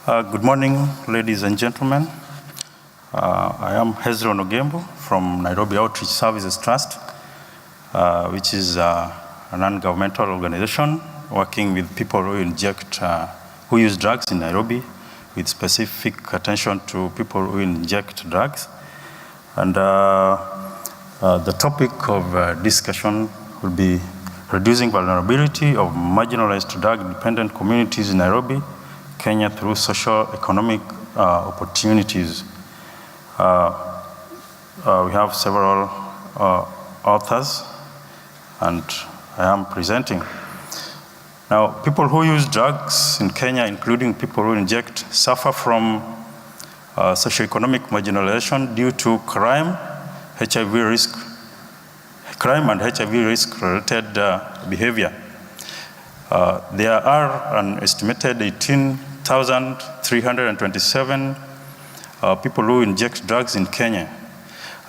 Good morning, ladies and gentlemen. I am Orodo Angira2 from Nairobi Outreach Services Trust, which is a non-governmental organization working with people who use drugs in Nairobi, with specific attention to people who inject drugs. And the topic of discussion will be reducing vulnerability of marginalized drug-dependent communities in Nairobi, Kenya through socio-economic opportunities. We have several authors, and I am presenting. Now, people who use drugs in Kenya, including people who inject, suffer from socioeconomic marginalization due to crime and HIV risk-related behavior. There are an estimated 18,327 people who inject drugs in Kenya.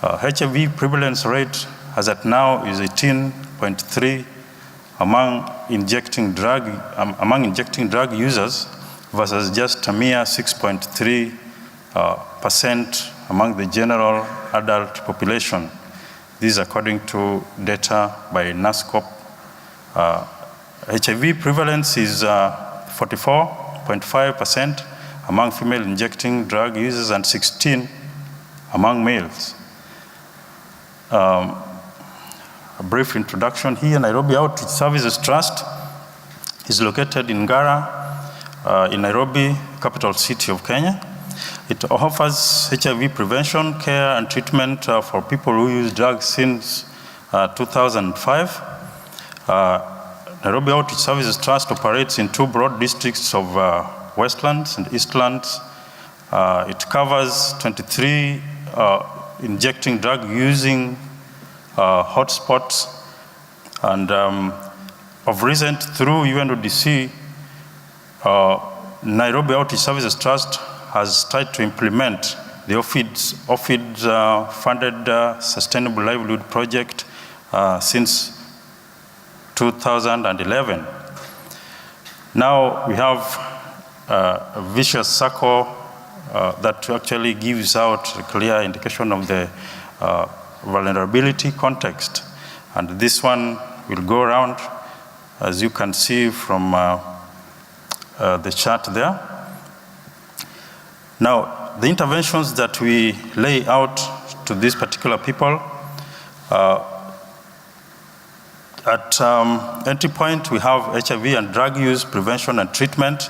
HIV prevalence rate as at now is 18.3 among injecting drug users versus just a mere 6.3% among the general adult population. This is according to data by NASCOP. HIV prevalence is 44.5% among female injecting drug users and 16 among males. A brief introduction here. Nairobi Outreach Services Trust is located in Ngara, in Nairobi, capital city of Kenya. It offers HIV prevention, care, and treatment for people who use drugs since 2005. Nairobi Outreach Services Trust operates in two broad districts of Westlands and Eastlands. It covers 23 injecting drug using hotspots, and of recent, through UNODC, Nairobi Outreach Services Trust has tried to implement the OFID-funded Sustainable Livelihood Project since 2011. Now we have a vicious circle that actually gives out a clear indication of the vulnerability context. And this one will go around, as you can see from the chart there. Now, the interventions that we lay out to these particular people, at entry point, we have HIV and drug use prevention and treatment.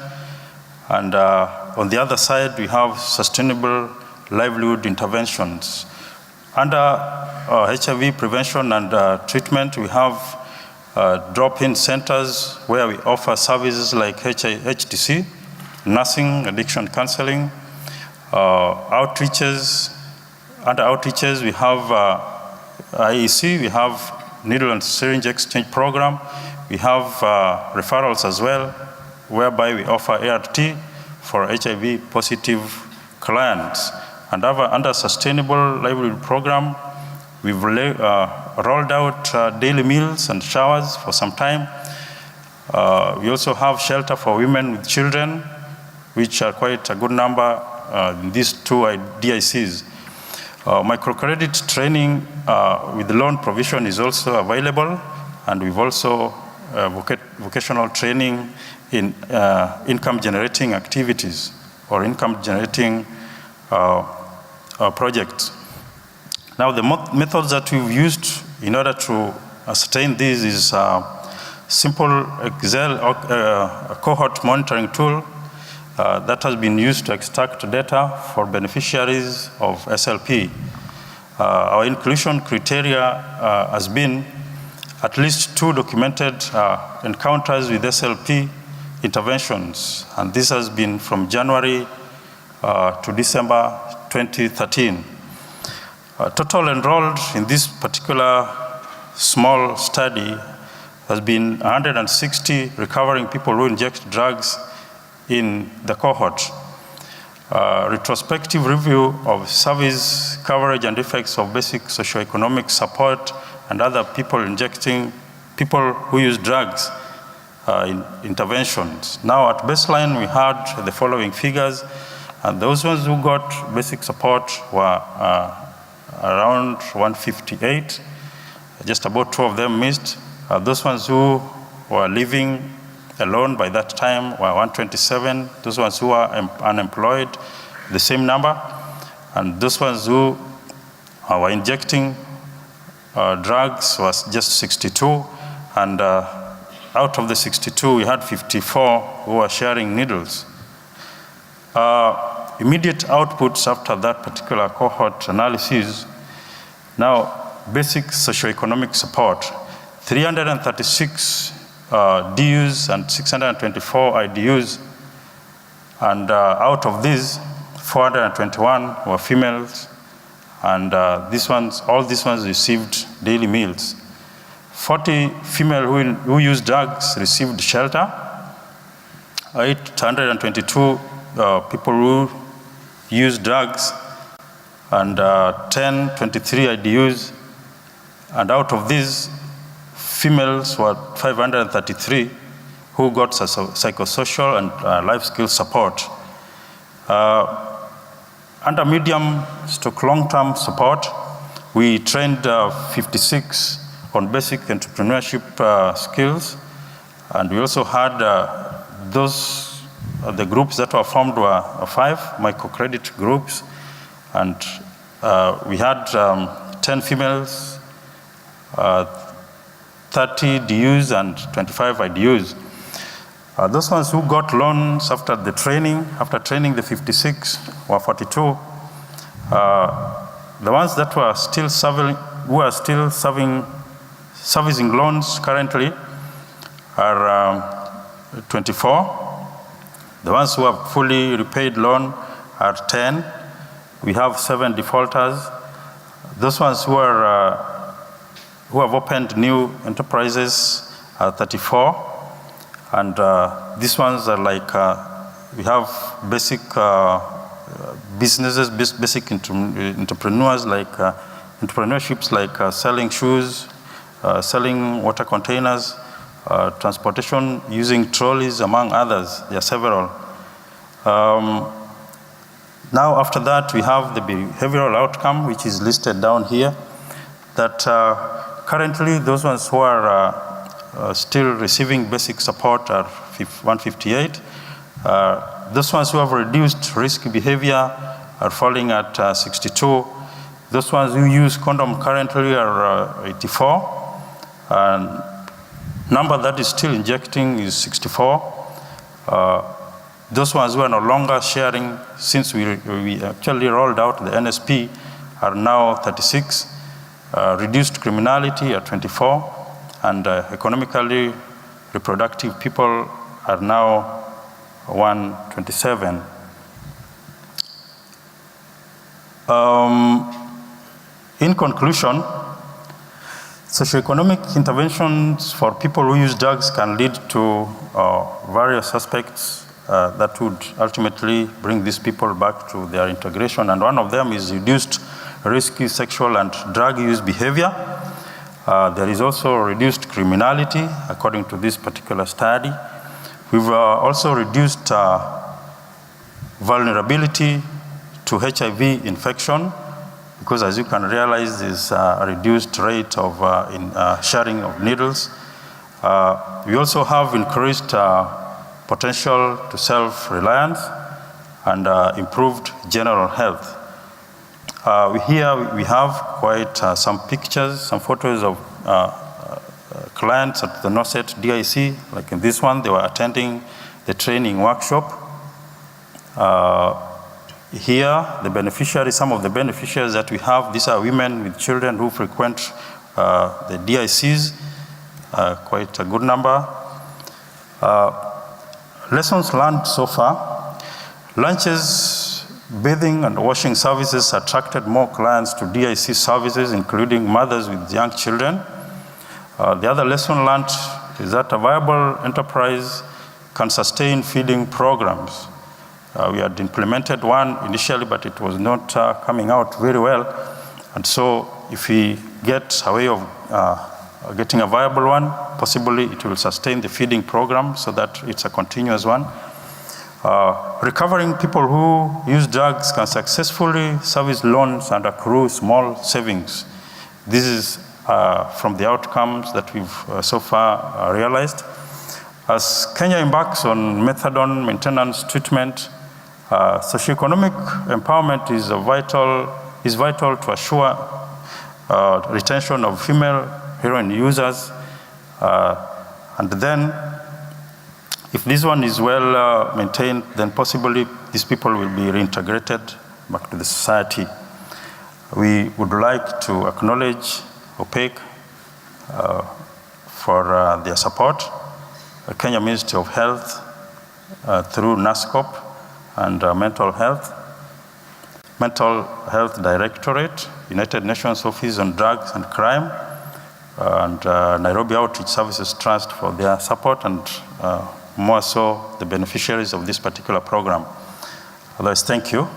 And on the other side, we have sustainable livelihood interventions. Under HIV prevention and treatment, we have drop-in centers where we offer services like HTC, nursing, addiction counseling, outreaches. Under outreaches, we have IEC, we have needle and syringe exchange program. We have referrals as well, whereby we offer ART for HIV positive clients. And under sustainable livelihood program, we've rolled out daily meals and showers for some time. We also have shelter for women with children, which are quite a good number in these two DICs. Microcredit training with loan provision is also available, and we've also vocational training in income-generating activities or income-generating projects. Now, the methods that we've used in order to ascertain this is simple Excel cohort monitoring tool that has been used to extract data for beneficiaries of SLP. Our inclusion criteria has been at least 2 documented encounters with SLP interventions, and this has been from January to December 2013. Total enrolled in this particular small study has been 160 recovering people who inject drugs in the cohort. Retrospective review of service coverage and effects of basic socioeconomic support and other people who use drugs interventions. Now at baseline, we had the following figures, and those ones who got basic support were around 158. Just about 2 of them missed. Those ones who were living alone by that time were 127. Those ones who are unemployed, the same number. And those ones who were injecting drugs was just 62. And out of the 62, we had 54 who were sharing needles. Immediate outputs after that particular cohort analysis. Now, basic socioeconomic support, 336 DUs and 624 IDUs, and out of these, 421 were females, and all these ones received daily meals. 40 female who used drugs received shelter. 822 people who used drugs, and 23 IDUs, and out of these, females were 533 who got psychosocial and life skill support. Under medium to long-term support, we trained 56 on basic entrepreneurship skills, and we also had the groups that were formed were 5 microcredit groups, and we had 10 females, 30 DUs and 25 IDUs. Those ones who got loans after training the 56 were 42. The ones that were still servicing loans currently are 24. The ones who have fully repaid loan are 10. We have 7 defaulters. Those ones who have opened new enterprises are 34. And these ones are like, we have basic businesses, basic entrepreneurs, like entrepreneurships like selling shoes, selling water containers, transportation using trolleys, among others. There are several. Now after that, we have the behavioral outcome, which is listed down here, that currently those ones who are still receiving basic support are 158. Those ones who have reduced risk behavior are falling at 62. Those ones who use condom currently are 84. And number that is still injecting is 64. Those ones who are no longer sharing, since we actually rolled out the NSP, are now 36. Reduced criminality at 24. And economically reproductive people are now 127. In conclusion, socioeconomic interventions for people who use drugs can lead to various aspects that would ultimately bring these people back to their integration. And one of them is reduced risky sexual and drug use behavior. There is also reduced criminality, according to this particular study. We've also reduced vulnerability to HIV infection, because as you can realize, there's a reduced rate of sharing of needles. We also have increased potential to self-reliance and improved general health. Here we have quite some pictures, some photos of clients at the NOSET DIC. Like in this one, they were attending the training workshop. Here, the beneficiaries, some of the beneficiaries that we have, these are women with children who frequent the DICs, quite a good number. Lessons learned so far. Lunches, bathing and washing services attracted more clients to DIC services, including mothers with young children. The other lesson learned is that a viable enterprise can sustain feeding programs. We had implemented one initially, but it was not coming out very well. And so if we get a way of getting a viable one. Possibly it will sustain the feeding program so that it's a continuous one. Recovering people who use drugs can successfully service loans and accrue small savings. This is from the outcomes that we've so far realized. As Kenya embarks on methadone maintenance treatment, socioeconomic empowerment is vital to assure retention of female heroin users. And then, if this one is well maintained, then possibly these people will be reintegrated back to the society. We would like to acknowledge OPEC for their support, the Kenya Ministry of Health through NASCOP and Mental Health Directorate, United Nations Office on Drugs and Crime, and Nairobi Outreach Services Trust for their support, and more so the beneficiaries of this particular program. Otherwise, thank you.